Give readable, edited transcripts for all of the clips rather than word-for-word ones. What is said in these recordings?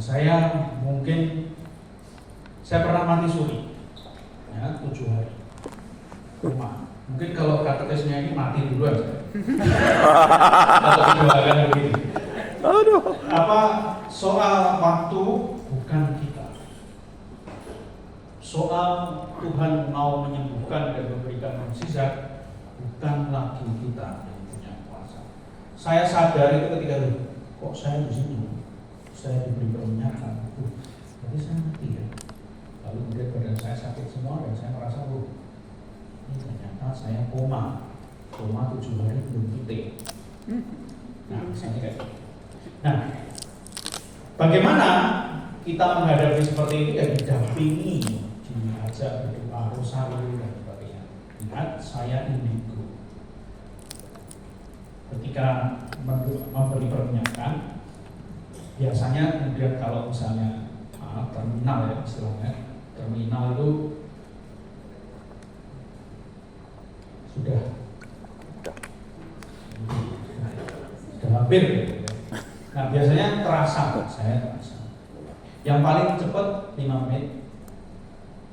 saya mungkin saya pernah mati suri, ya 7 hari rumah. Mungkin kalau katekesnya ini mati duluan saya. Atau kejualan begini. Aduh. Apa soal waktu bukan kita. Soal Tuhan mau menyembuhkan dan memberikan mukjizat bukan lagi kita yang punya kuasa. Saya sadar itu ketika kok saya di sini, saya diberi peringatan, jadi saya mati ya. Lalu kemudian badan saya sakit semua dan saya merasa ini ternyata saya koma 7 hari belum titik. Nah, misalnya kayak gitu. Nah, bagaimana kita menghadapi seperti ini ya didampingi, diajak berdoa rosari dan sebagainya. Lihat saya indigo. Ketika memberi peringatan, biasanya kemudian kalau misalnya terminal ya istilahnya, terminal itu sudah hampir. Nah biasanya terasa, saya terasa. Yang paling cepat 5 menit,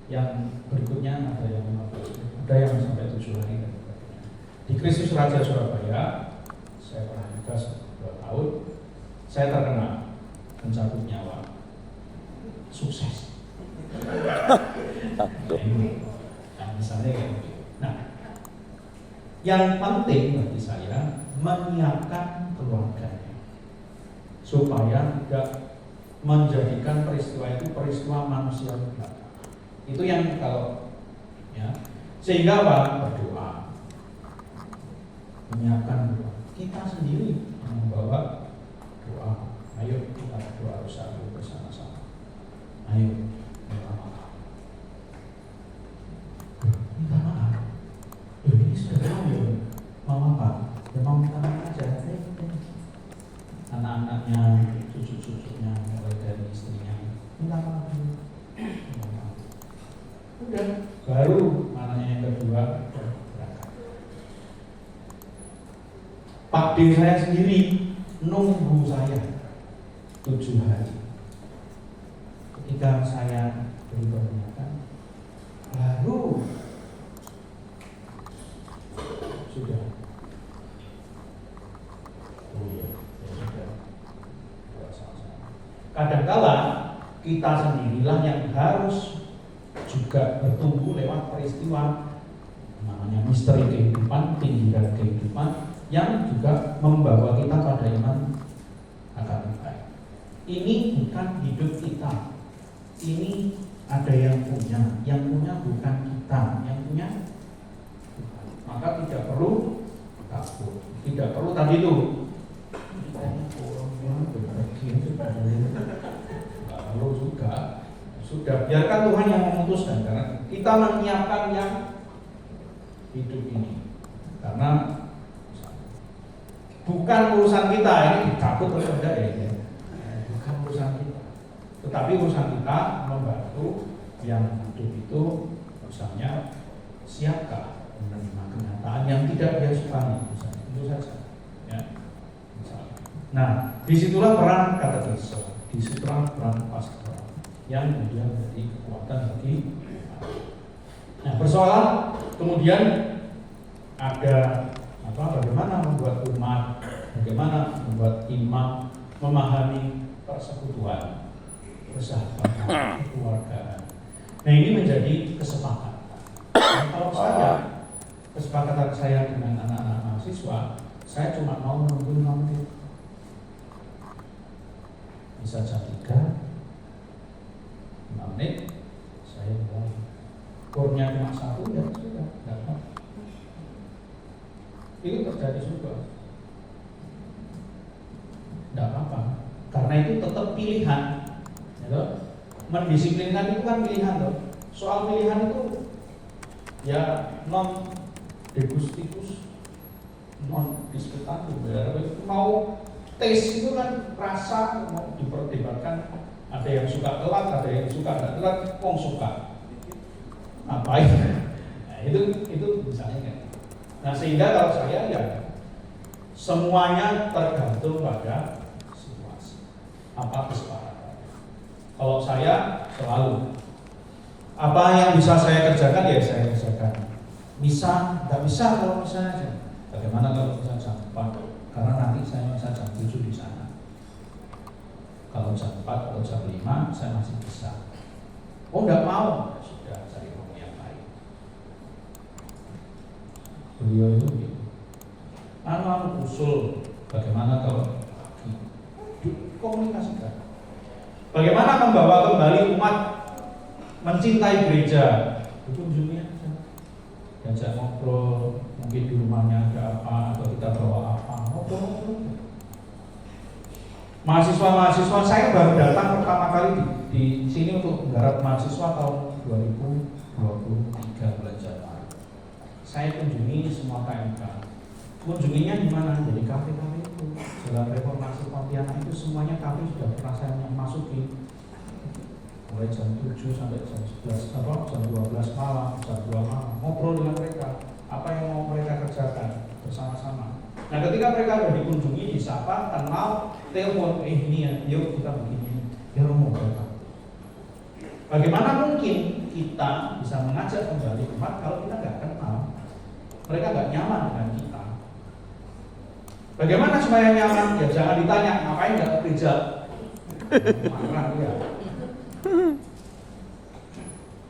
yang berikutnya ada yang 15 menit, ada yang sampai 7 hari dan sebagainya. Di Kristus Raja Surabaya, saya pernah juga 2 tahun, saya terkena pencabut nyawa, sukses. Nah, misalnya kayak gitu. Nah, yang penting bagi saya menyiapkan keluarganya supaya tidak menjadikan peristiwa itu peristiwa manusia belaka. Itu yang kalau ya, sehingga apa? Berdoa, menyiapkan doa. Kita sendiri membawa doa. Ayo kita berdoa rosari bersama-sama. Ayo minta maaf. Minta maaf. Ini sudah tahu ya, mama pak. Ya mau minta maaf aja. Anak-anaknya, cucu-cucunya, mulai dari istrinya, minta maaf dulu. Udah, baru anaknya yang kedua berangkat. Pak D saya sendiri nunggu saya 7 hari. Ketika saya beri peringatan, baru sudah. Oh iya, ya sudah. Kadangkala kita sendirilah yang harus juga bertumbuh lewat peristiwa namanya misteri kehidupan, pinggiran kehidupan yang juga membawa kita pada iman akan baik. Ini bukan hidup kita. Ini ada yang punya bukan kita, yang punya Tuhan. Maka tidak perlu takut, tidak perlu tadi itu. Lalu juga sudah biarkan Tuhan yang memutuskan, karena kita menyiapkan yang hidup ini. Karena bukan urusan kita ini dicabut oleh enggak ya, bukan urusan kita. Tetapi urusan kita membantu yang hidup itu, misalnya siapkah menerima kenyataan yang tidak dia sukai, misalnya itu saja. Ya. Nah, disitulah peran katekisme, disitulah peran pastoral yang kemudian menjadi kekuatan bagi. Nah, persoalan kemudian ada bagaimana membuat umat, bagaimana membuat imam memahami persekutuan, persahabatan, keluargaan. Nah, ini menjadi kesepakatan. Nah, kalau saya, kesepakatan saya dengan anak-anak mahasiswa, saya cuma mau menunggu 5 menit. Bisa jam 3, 5 menit, saya mulai. Kurnya cuma 1, ya sudah, tidak apa. Itu terjadi juga. Tidak apa-apa, karena itu tetap pilihan. Ya, mendisiplinkan itu kan pilihan loh. Soal pilihan itu ya non degustivus, non diskutatif. Mau tes itu kan rasa, mau diperdebatkan. Ada yang suka telat, ada yang suka tidak telat, suka. Ngapain? Nah, itu misalnya kan. Nah, sehingga kalau saya ya semuanya tergantung pada situasi. Apa kesepakatan? Kalau saya selalu apa yang bisa saya kerjakan ya saya kerjakan. Misa, nggak bisa kalau misa aja. Bagaimana kalau misa jam 4? Karena nanti saya misa jam 7 di sana. Kalau jam 4 atau jam 5 saya masih bisa. Oh nggak mau, sudah cari waktu yang lain. Beliau itu gitu. Usul bagaimana kalau komunikasikan. Bagaimana membawa kembali umat mencintai gereja? Kunjungi aja. Diajak ngobrol, mungkin di rumahnya ada apa atau kita bawa apa. Ngobrol. Mahasiswa-mahasiswa saya baru datang pertama kali di sini untuk menggarap mahasiswa tahun 2023 bulan Januari. Saya kunjungi semua KMK. Kunjunginya di mana? Jadi kafe-kafe itu. Jalan Reformasi Pontianak itu semuanya kafe sudah pernah saya masuki. Mulai jam 7 sampai jam 11 jam 12 malam, jam 2 malam, ngobrol dengan mereka. Apa yang mau mereka kerjakan bersama-sama. Nah, ketika mereka sudah dikunjungi, disapa, kenal, telepon, ini ya, yuk kita begini. Ya mau berapa? Bagaimana mungkin kita bisa mengajak kembali umat kalau kita nggak kenal? Mereka nggak nyaman dengan kita. Bagaimana supaya nyaman? Ya jangan ditanya, ngapain nggak ke gereja? Marah ya.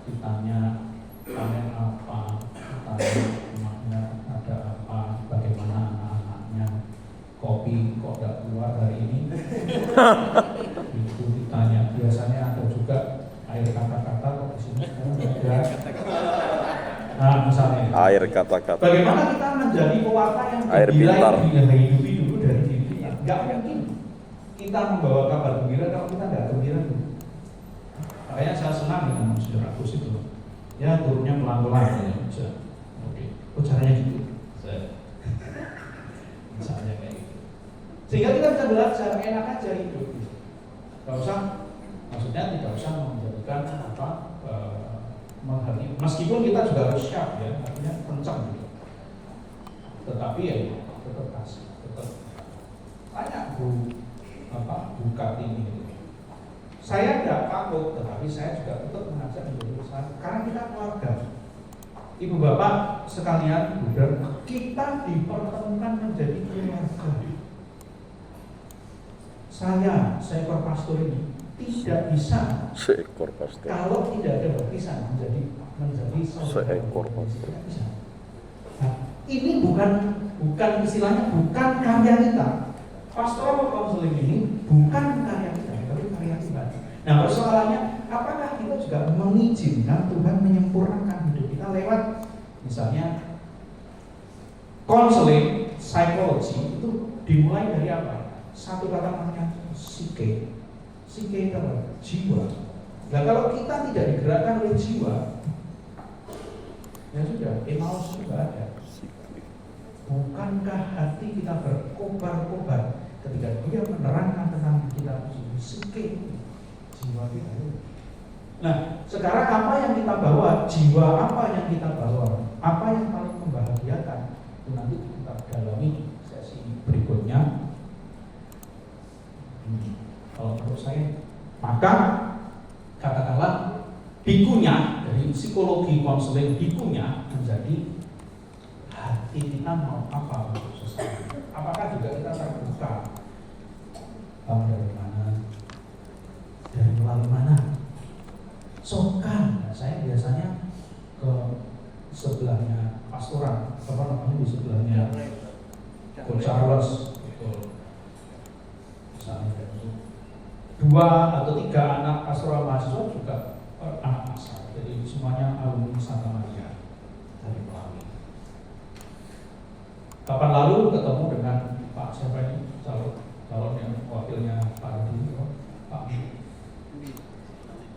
Ditanya, panen apa? Ditanya rumahnya ada apa? Bagaimana anak-anaknya? Kopi kok nggak keluar hari ini? Itu ditanya. Biasanya ada juga air kata-kata kok di sini ada. Nah, misalnya. Air kata-kata. Bagaimana kita menjadi pewarta yang air pintar hidupi dulu dari diri kita? Nggak mungkin kita membawa kabar gembira kalau kita nggak gembira dulu. Makanya saya senang dengan Monsignor Agus itu. Ya turunnya pelan-pelan ya. Oke. Oh caranya gitu. Misalnya kayak gitu. Sehingga kita bisa belajar enak aja hidup. Gak usah, maksudnya tidak usah menjadikan apa menghargai. Meskipun kita juga harus siap ya, artinya kencang gitu. Tetapi ya tetap kasih, tetap tanya Bu Kartini gitu. Saya tidak takut, tetapi saya juga tetap mengajak menjadi usaha. Karena kita keluarga. Ibu bapak sekalian, Bunda, kita dipertemukan menjadi keluarga. Saya seekor pastor ini tidak bisa seekor pastor kalau tidak ada baptisan menjadi seekor pastor. Nah, ini bukan istilahnya bukan karya kita. Pastoral counseling ini bukan karya kita, tapi karya Tuhan. Nah, persoalannya apakah kita juga mengizinkan Tuhan menyempurnakan hidup kita lewat misalnya konseling psikologi itu dimulai dari apa? Satu kata namanya psike itu apa? Jiwa. Nah kalau kita tidak digerakkan oleh jiwa, ya sudah, Emmaus juga ada. Bukankah hati kita berkobar-kobar ketika dia menerangkan tentang kita psike, jiwa kita itu. Nah, sekarang apa yang kita bawa? Jiwa apa yang kita bawa? Apa yang paling membahagiakan? Itu nanti kita dalami sesi berikutnya. Kalau menurut saya, maka katakanlah bikunya dari psikologi konseling bikunya menjadi hati kita mau apa untuk sesuatu. Apakah juga kita terbuka? Kamu dari mana? Dari melalui mana? Sokan. Nah, saya biasanya ke sebelahnya pastoran, apa namanya di sebelahnya Coach Charles, betul. Misalnya 2 atau 3 anak pastoral mahasiswa juga anak pasar. Jadi semuanya alumni Santa Maria dari Melawi. Kapan lalu ketemu dengan Pak siapa ini calon yang wakilnya Pak Adi,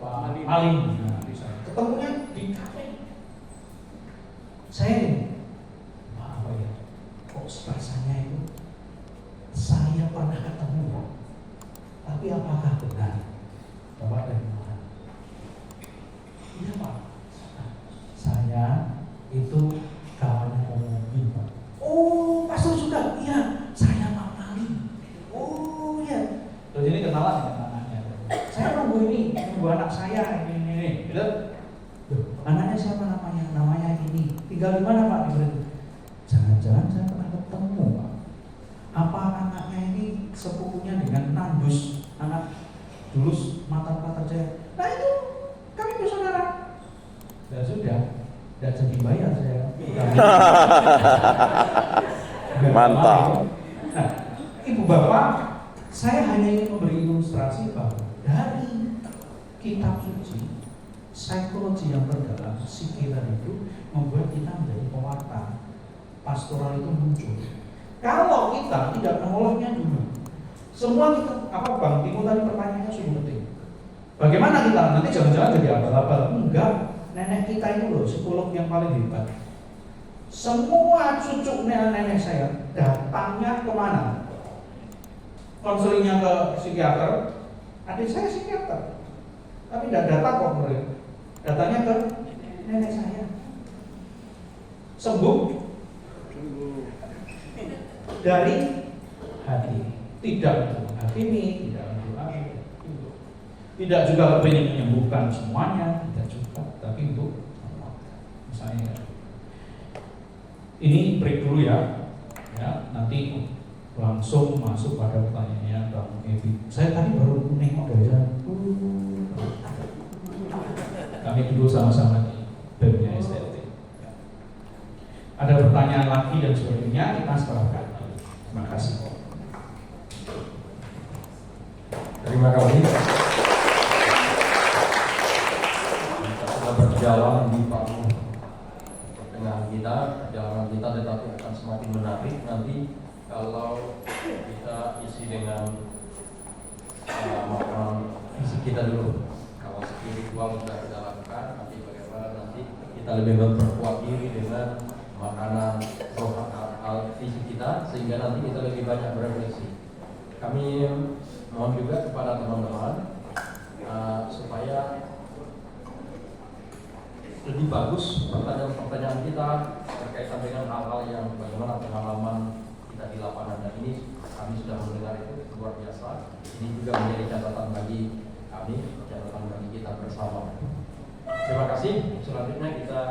Pak Maling. Nah, bisa ketemunya di kafe. Saya apa ya? Kok rasanya itu saya pernah ketemu, tapi apakah benar? Bapak dari mana? Iya Pak, saya itu kawannya Om Pak. Oh, pastor juga? Iya, saya Pak Maling. Oh iya. Terus ini kenalan dengan anaknya. Saya Bu ini anak saya ini. Gitu. Loh, anaknya siapa namanya? Namanya ini. Tinggal di mana Pak? Jangan-jangan saya pernah ketemu Pak. Apa anaknya ini sepupunya dengan Nandus, anak dulu mantan pacar saya? Nah itu kami bersaudara. Ya sudah, tidak jadi bayar saya. Mantap. Nah, Ibu Bapak, saya hanya ingin memberi ilustrasi bahwa dari kitab suci, psikologi yang terdalam, pikiran itu membuat kita menjadi pewarta. Pastoral itu muncul. Kalau kita tidak mengolahnya dulu, semua kita, Bang Timo tadi pertanyaannya sungguh penting. Bagaimana kita nanti jangan-jangan jadi abal-abal? Enggak, nenek kita itu loh psikolog yang paling hebat. Semua cucu nenek saya datangnya kemana? Konselingnya ke psikiater. Adik saya psikiater, tapi tidak datang kok mereka. Datangnya ke nenek saya. Sembuh dari hati, tidak untuk hakimi, tidak untuk tidak juga ingin menyembuhkan semuanya, tidak juga, tapi untuk misalnya ini break dulu ya, nanti langsung masuk pada pertanyaannya Bang Evi. Saya tadi baru nengok dari sana. Kami dulu sama-sama di BEM-nya STT. Ada pertanyaan lagi dan sebagainya, kita serahkan. Terima kasih. Terima kasih. Kita sudah berjalan di panggung dengan kita, perjalanan kita tetapi akan semakin menarik nanti kalau kita isi dengan makanan fisik kita dulu. Kalau spiritual sudah kita lakukan, nanti bagaimana nanti kita lebih memperkuat diri dengan makanan roh hal fisik kita sehingga nanti kita lebih banyak berefleksi. Kami mohon juga kepada teman-teman supaya lebih bagus pertanyaan-pertanyaan kita berkaitan dengan hal-hal yang bagaimana pengalaman kita di lapangan, dan ini kami sudah mendengar itu luar biasa. Ini juga menjadi catatan bagi kami, catatan bagi kita bersama. Terima kasih. Selanjutnya kita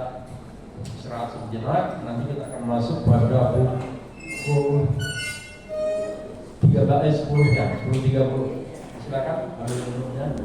istirahat sejenak. Nanti kita akan masuk pada pukul 10:30. Silakan ambil minumnya.